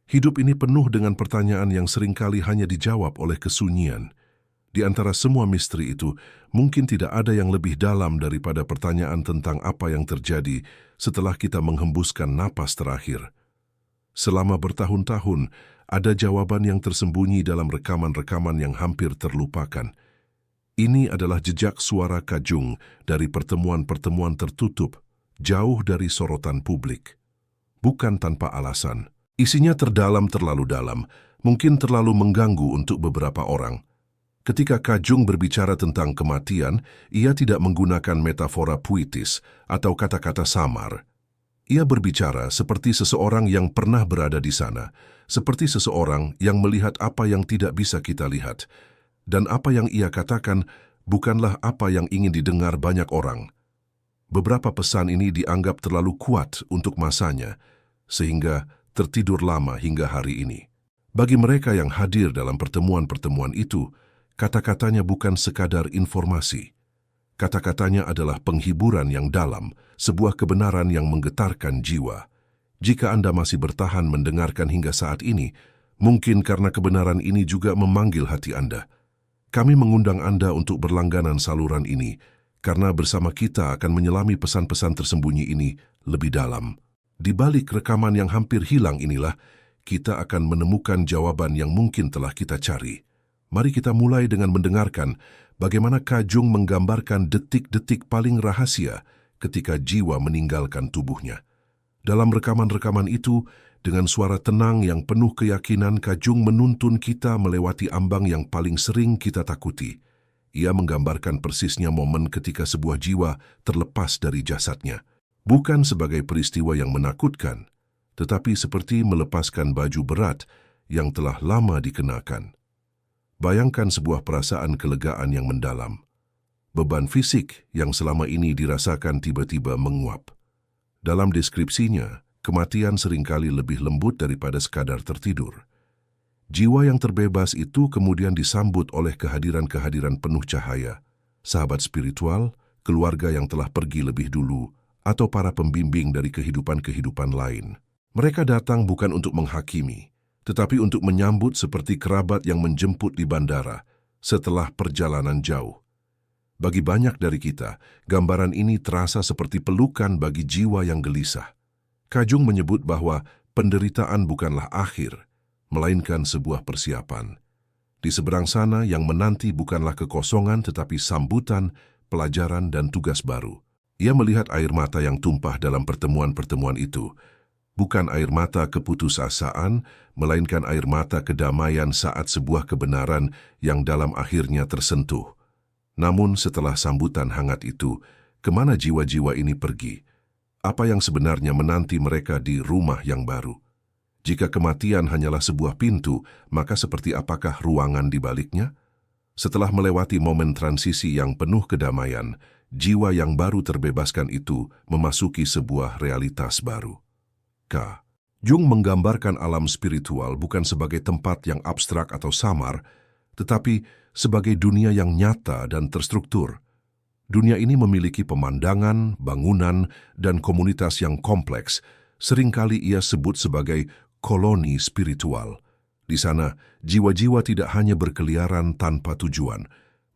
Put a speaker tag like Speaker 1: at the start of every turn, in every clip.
Speaker 1: Hidup ini penuh dengan pertanyaan yang seringkali hanya dijawab oleh kesunyian. Di antara semua misteri itu, mungkin tidak ada yang lebih dalam daripada pertanyaan tentang apa yang terjadi setelah kita menghembuskan napas terakhir. Selama bertahun-tahun, ada jawaban yang tersembunyi dalam rekaman-rekaman yang hampir terlupakan. Ini adalah jejak suara Kajung dari pertemuan-pertemuan tertutup, jauh dari sorotan publik. Bukan tanpa alasan. Isinya terlalu dalam, mungkin terlalu mengganggu untuk beberapa orang. Ketika Kajung berbicara tentang kematian, ia tidak menggunakan metafora puitis atau kata-kata samar. Ia berbicara seperti seseorang yang pernah berada di sana, seperti seseorang yang melihat apa yang tidak bisa kita lihat. Dan apa yang ia katakan bukanlah apa yang ingin didengar banyak orang. Beberapa pesan ini dianggap terlalu kuat untuk masanya, sehingga tertidur lama hingga hari ini. Bagi mereka yang hadir dalam pertemuan-pertemuan itu, kata-katanya bukan sekadar informasi. Kata-katanya adalah penghiburan yang dalam, sebuah kebenaran yang menggetarkan jiwa. Jika Anda masih bertahan mendengarkan hingga saat ini, mungkin karena kebenaran ini juga memanggil hati Anda. Kami mengundang Anda untuk berlangganan saluran ini, karena bersama kita akan menyelami pesan-pesan tersembunyi ini lebih dalam. Di balik rekaman yang hampir hilang inilah, kita akan menemukan jawaban yang mungkin telah kita cari. Mari kita mulai dengan mendengarkan bagaimana Kajung menggambarkan detik-detik paling rahasia ketika jiwa meninggalkan tubuhnya. Dalam rekaman-rekaman itu, dengan suara tenang yang penuh keyakinan, Kajung menuntun kita melewati ambang yang paling sering kita takuti. Ia menggambarkan persisnya momen ketika sebuah jiwa terlepas dari jasadnya. Bukan sebagai peristiwa yang menakutkan, tetapi seperti melepaskan baju berat yang telah lama dikenakan. Bayangkan sebuah perasaan kelegaan yang mendalam. Beban fisik yang selama ini dirasakan tiba-tiba menguap. Dalam deskripsinya, kematian seringkali lebih lembut daripada sekadar tertidur. Jiwa yang terbebas itu kemudian disambut oleh kehadiran-kehadiran penuh cahaya, sahabat spiritual, keluarga yang telah pergi lebih dulu, atau para pembimbing dari kehidupan-kehidupan lain. Mereka datang bukan untuk menghakimi, tetapi untuk menyambut seperti kerabat yang menjemput di bandara setelah perjalanan jauh. Bagi banyak dari kita, gambaran ini terasa seperti pelukan bagi jiwa yang gelisah. Kajung menyebut bahwa penderitaan bukanlah akhir, melainkan sebuah persiapan. Di seberang sana yang menanti bukanlah kekosongan tetapi sambutan, pelajaran dan tugas baru. Ia melihat air mata yang tumpah dalam pertemuan-pertemuan itu. Bukan air mata keputusasaan, melainkan air mata kedamaian saat sebuah kebenaran yang dalam akhirnya tersentuh. Namun setelah sambutan hangat itu, kemana jiwa-jiwa ini pergi? Apa yang sebenarnya menanti mereka di rumah yang baru? Jika kematian hanyalah sebuah pintu, maka seperti apakah ruangan di baliknya? Setelah melewati momen transisi yang penuh kedamaian, jiwa yang baru terbebaskan itu memasuki sebuah realitas baru. Kajung menggambarkan alam spiritual bukan sebagai tempat yang abstrak atau samar, tetapi sebagai dunia yang nyata dan terstruktur. Dunia ini memiliki pemandangan, bangunan, dan komunitas yang kompleks. Seringkali ia sebut sebagai koloni spiritual. Di sana, jiwa-jiwa tidak hanya berkeliaran tanpa tujuan.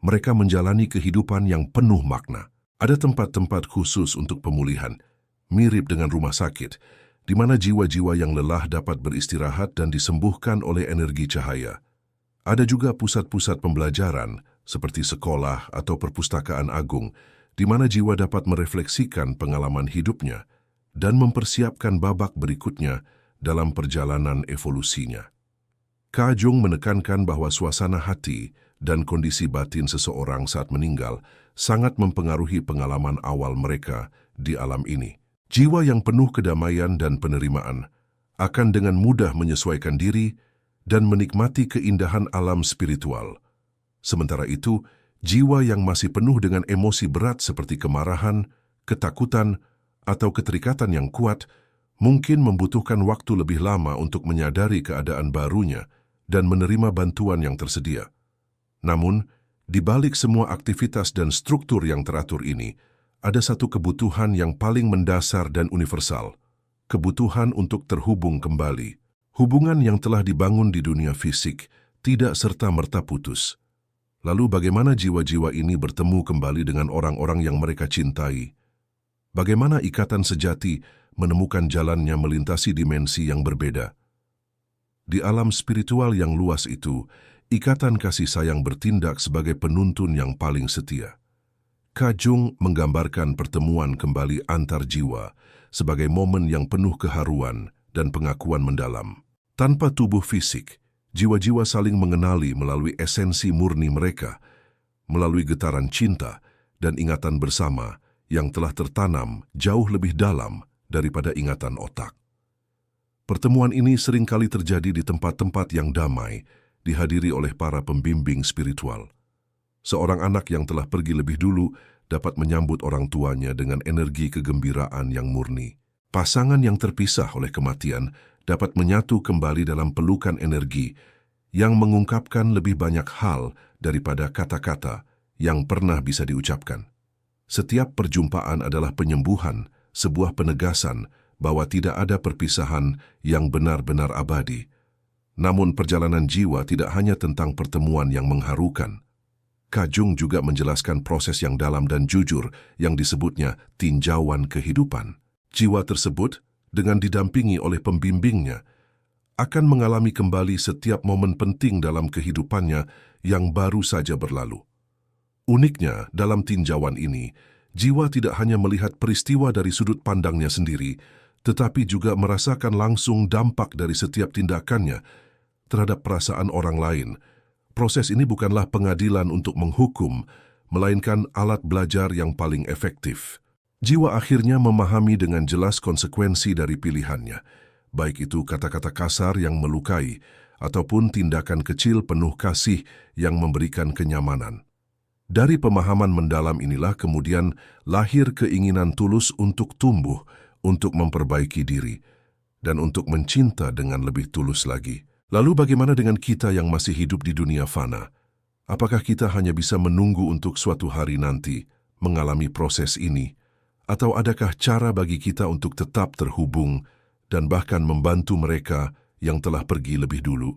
Speaker 1: Mereka menjalani kehidupan yang penuh makna. Ada tempat-tempat khusus untuk pemulihan, mirip dengan rumah sakit, di mana jiwa-jiwa yang lelah dapat beristirahat dan disembuhkan oleh energi cahaya. Ada juga pusat-pusat pembelajaran, seperti sekolah atau perpustakaan agung, di mana jiwa dapat merefleksikan pengalaman hidupnya dan mempersiapkan babak berikutnya dalam perjalanan evolusinya. Kajung menekankan bahwa suasana hati dan kondisi batin seseorang saat meninggal sangat mempengaruhi pengalaman awal mereka di alam ini. Jiwa yang penuh kedamaian dan penerimaan akan dengan mudah menyesuaikan diri dan menikmati keindahan alam spiritual. Sementara itu, jiwa yang masih penuh dengan emosi berat seperti kemarahan, ketakutan, atau keterikatan yang kuat mungkin membutuhkan waktu lebih lama untuk menyadari keadaan barunya dan menerima bantuan yang tersedia. Namun, di balik semua aktivitas dan struktur yang teratur ini, ada satu kebutuhan yang paling mendasar dan universal, kebutuhan untuk terhubung kembali. Hubungan yang telah dibangun di dunia fisik tidak serta-merta putus. Lalu bagaimana jiwa-jiwa ini bertemu kembali dengan orang-orang yang mereka cintai? Bagaimana ikatan sejati menemukan jalannya melintasi dimensi yang berbeda? Di alam spiritual yang luas itu, ikatan kasih sayang bertindak sebagai penuntun yang paling setia. Kajung menggambarkan pertemuan kembali antar jiwa sebagai momen yang penuh keharuan dan pengakuan mendalam. Tanpa tubuh fisik, jiwa-jiwa saling mengenali melalui esensi murni mereka, melalui getaran cinta dan ingatan bersama yang telah tertanam jauh lebih dalam daripada ingatan otak. Pertemuan ini seringkali terjadi di tempat-tempat yang damai, dihadiri oleh para pembimbing spiritual. Seorang anak yang telah pergi lebih dulu dapat menyambut orang tuanya dengan energi kegembiraan yang murni. Pasangan yang terpisah oleh kematian dapat menyatu kembali dalam pelukan energi yang mengungkapkan lebih banyak hal daripada kata-kata yang pernah bisa diucapkan. Setiap perjumpaan adalah penyembuhan, sebuah penegasan bahwa tidak ada perpisahan yang benar-benar abadi. Namun perjalanan jiwa tidak hanya tentang pertemuan yang mengharukan. Kajung juga menjelaskan proses yang dalam dan jujur yang disebutnya tinjauan kehidupan. Jiwa tersebut, dengan didampingi oleh pembimbingnya, akan mengalami kembali setiap momen penting dalam kehidupannya yang baru saja berlalu. Uniknya, dalam tinjauan ini, jiwa tidak hanya melihat peristiwa dari sudut pandangnya sendiri, tetapi juga merasakan langsung dampak dari setiap tindakannya terhadap perasaan orang lain. Proses ini bukanlah pengadilan untuk menghukum, melainkan alat belajar yang paling efektif. Jiwa akhirnya memahami dengan jelas konsekuensi dari pilihannya, baik itu kata-kata kasar yang melukai ataupun tindakan kecil penuh kasih yang memberikan kenyamanan. Dari pemahaman mendalam inilah kemudian lahir keinginan tulus untuk tumbuh, untuk memperbaiki diri, dan untuk mencinta dengan lebih tulus lagi. Lalu bagaimana dengan kita yang masih hidup di dunia fana? Apakah kita hanya bisa menunggu untuk suatu hari nanti mengalami proses ini? Atau adakah cara bagi kita untuk tetap terhubung dan bahkan membantu mereka yang telah pergi lebih dulu?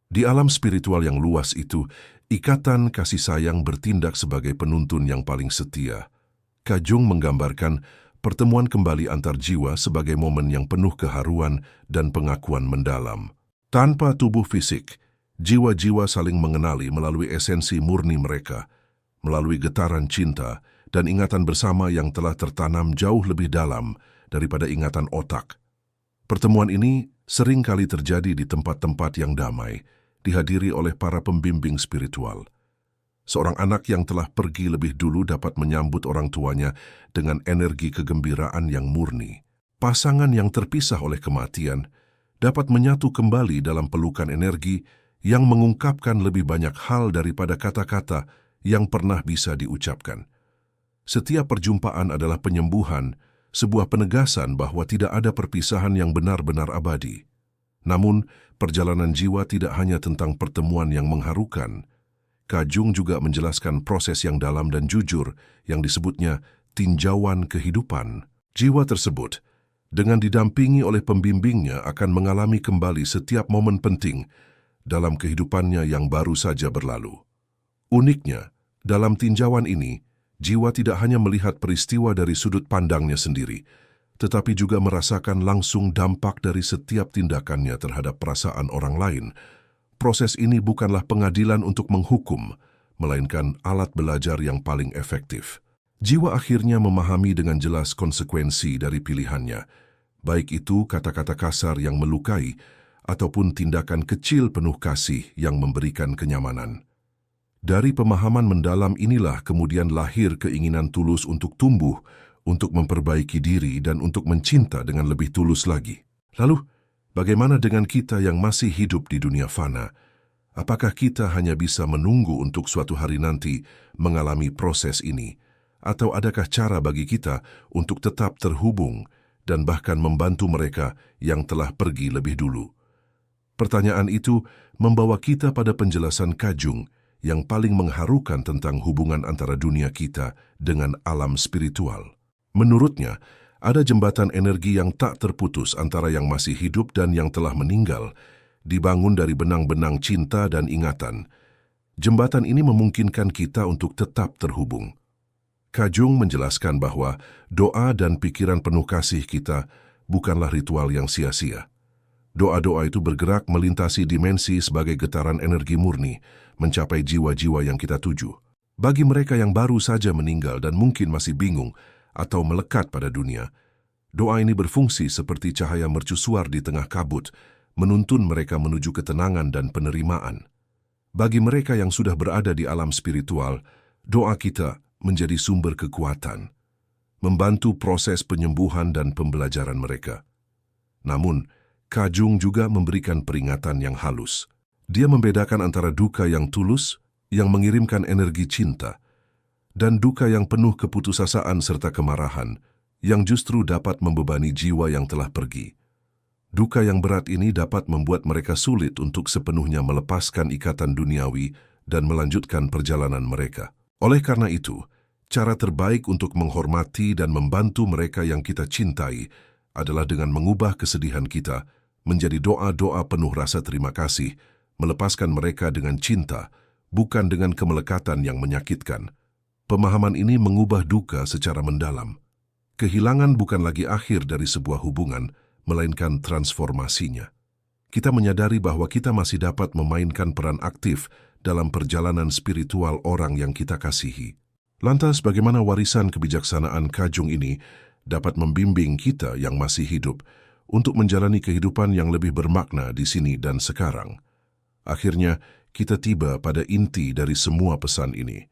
Speaker 1: Di alam spiritual yang luas itu, ikatan kasih sayang bertindak sebagai penuntun yang paling setia. Kajung menggambarkan pertemuan kembali antar jiwa sebagai momen yang penuh keharuan dan pengakuan mendalam. Tanpa tubuh fisik, jiwa-jiwa saling mengenali melalui esensi murni mereka, melalui getaran cinta dan ingatan bersama yang telah tertanam jauh lebih dalam daripada ingatan otak. Pertemuan ini sering kali terjadi di tempat-tempat yang damai, dihadiri oleh para pembimbing spiritual. Seorang anak yang telah pergi lebih dulu dapat menyambut orang tuanya dengan energi kegembiraan yang murni. Pasangan yang terpisah oleh kematian dapat menyatu kembali dalam pelukan energi yang mengungkapkan lebih banyak hal daripada kata-kata yang pernah bisa diucapkan. Setiap perjumpaan adalah penyembuhan, sebuah penegasan bahwa tidak ada perpisahan yang benar-benar abadi. Namun, perjalanan jiwa tidak hanya tentang pertemuan yang mengharukan. Kajung juga menjelaskan proses yang dalam dan jujur yang disebutnya tinjauan kehidupan. Jiwa tersebut, dengan didampingi oleh pembimbingnya, akan mengalami kembali setiap momen penting dalam kehidupannya yang baru saja berlalu. Uniknya, dalam tinjauan ini, jiwa tidak hanya melihat peristiwa dari sudut pandangnya sendiri, tetapi juga merasakan langsung dampak dari setiap tindakannya terhadap perasaan orang lain. Proses ini bukanlah pengadilan untuk menghukum, melainkan alat belajar yang paling efektif. Jiwa akhirnya memahami dengan jelas konsekuensi dari pilihannya, baik itu kata-kata kasar yang melukai ataupun tindakan kecil penuh kasih yang memberikan kenyamanan. Dari pemahaman mendalam inilah kemudian lahir keinginan tulus untuk tumbuh, untuk memperbaiki diri dan untuk mencinta dengan lebih tulus lagi. Lalu, bagaimana dengan kita yang masih hidup di dunia fana? Apakah kita hanya bisa menunggu untuk suatu hari nanti mengalami proses ini? Atau adakah cara bagi kita untuk tetap terhubung dan bahkan membantu mereka yang telah pergi lebih dulu? Pertanyaan itu membawa kita pada penjelasan Kajung yang paling mengharukan tentang hubungan antara dunia kita dengan alam spiritual. Menurutnya, Ada jembatan energi yang tak terputus antara yang masih hidup dan yang telah meninggal, dibangun dari benang-benang cinta dan ingatan. Jembatan ini memungkinkan kita untuk tetap terhubung. Kajung menjelaskan bahwa doa dan pikiran penuh kasih kita bukanlah ritual yang sia-sia. Doa-doa itu bergerak melintasi dimensi sebagai getaran energi murni, mencapai jiwa-jiwa yang kita tuju. Bagi mereka yang baru saja meninggal dan mungkin masih bingung atau melekat pada dunia, doa ini berfungsi seperti cahaya mercusuar di tengah kabut, menuntun mereka menuju ketenangan dan penerimaan. Bagi mereka yang sudah berada di alam spiritual, doa kita menjadi sumber kekuatan, membantu proses penyembuhan dan pembelajaran mereka. Namun, Kajung juga memberikan peringatan yang halus. Dia membedakan antara duka yang tulus, yang mengirimkan energi cinta, dan duka yang penuh keputusasaan serta kemarahan, yang justru dapat membebani jiwa yang telah pergi. Duka yang berat ini dapat membuat mereka sulit untuk sepenuhnya melepaskan ikatan duniawi dan melanjutkan perjalanan mereka. Oleh karena itu, cara terbaik untuk menghormati dan membantu mereka yang kita cintai adalah dengan mengubah kesedihan kita menjadi doa-doa penuh rasa terima kasih, melepaskan mereka dengan cinta, bukan dengan kemelekatan yang menyakitkan. Pemahaman ini mengubah duka secara mendalam. Kehilangan bukan lagi akhir dari sebuah hubungan, melainkan transformasinya. Kita menyadari bahwa kita masih dapat memainkan peran aktif dalam perjalanan spiritual orang yang kita kasihi. Lantas, bagaimana warisan kebijaksanaan Kajung ini dapat membimbing kita yang masih hidup untuk menjalani kehidupan yang lebih bermakna di sini dan sekarang? Akhirnya, kita tiba pada inti dari semua pesan ini.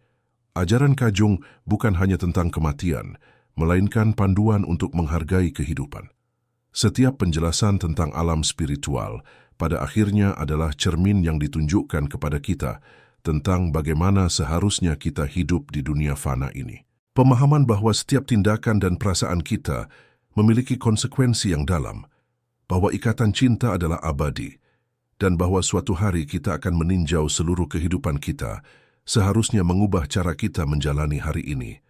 Speaker 1: Ajaran Kajung bukan hanya tentang kematian, melainkan panduan untuk menghargai kehidupan. Setiap penjelasan tentang alam spiritual pada akhirnya adalah cermin yang ditunjukkan kepada kita tentang bagaimana seharusnya kita hidup di dunia fana ini. Pemahaman bahwa setiap tindakan dan perasaan kita memiliki konsekuensi yang dalam, bahwa ikatan cinta adalah abadi, dan bahwa suatu hari kita akan meninjau seluruh kehidupan kita, seharusnya mengubah cara kita menjalani hari ini.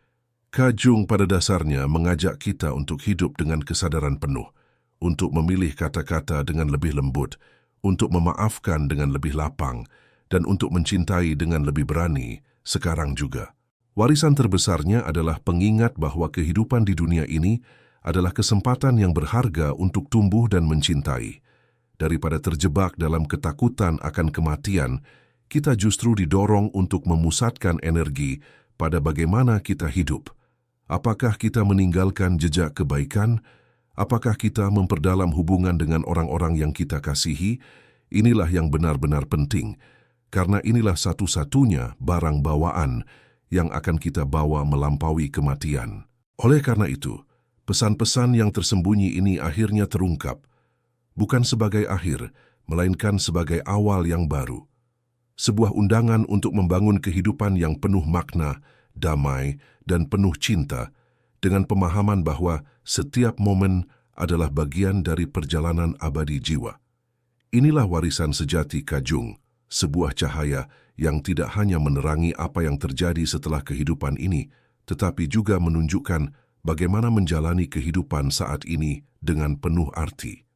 Speaker 1: Kajung pada dasarnya mengajak kita untuk hidup dengan kesadaran penuh, untuk memilih kata-kata dengan lebih lembut, untuk memaafkan dengan lebih lapang, dan untuk mencintai dengan lebih berani, sekarang juga. Warisan terbesarnya adalah pengingat bahwa kehidupan di dunia ini adalah kesempatan yang berharga untuk tumbuh dan mencintai. Daripada terjebak dalam ketakutan akan kematian, kita justru didorong untuk memusatkan energi pada bagaimana kita hidup. Apakah kita meninggalkan jejak kebaikan? Apakah kita memperdalam hubungan dengan orang-orang yang kita kasihi? Inilah yang benar-benar penting, karena inilah satu-satunya barang bawaan yang akan kita bawa melampaui kematian. Oleh karena itu, pesan-pesan yang tersembunyi ini akhirnya terungkap, bukan sebagai akhir, melainkan sebagai awal yang baru. Sebuah undangan untuk membangun kehidupan yang penuh makna, damai, dan penuh cinta, dengan pemahaman bahwa setiap momen adalah bagian dari perjalanan abadi jiwa. Inilah warisan sejati Kajung, sebuah cahaya yang tidak hanya menerangi apa yang terjadi setelah kehidupan ini, tetapi juga menunjukkan bagaimana menjalani kehidupan saat ini dengan penuh arti.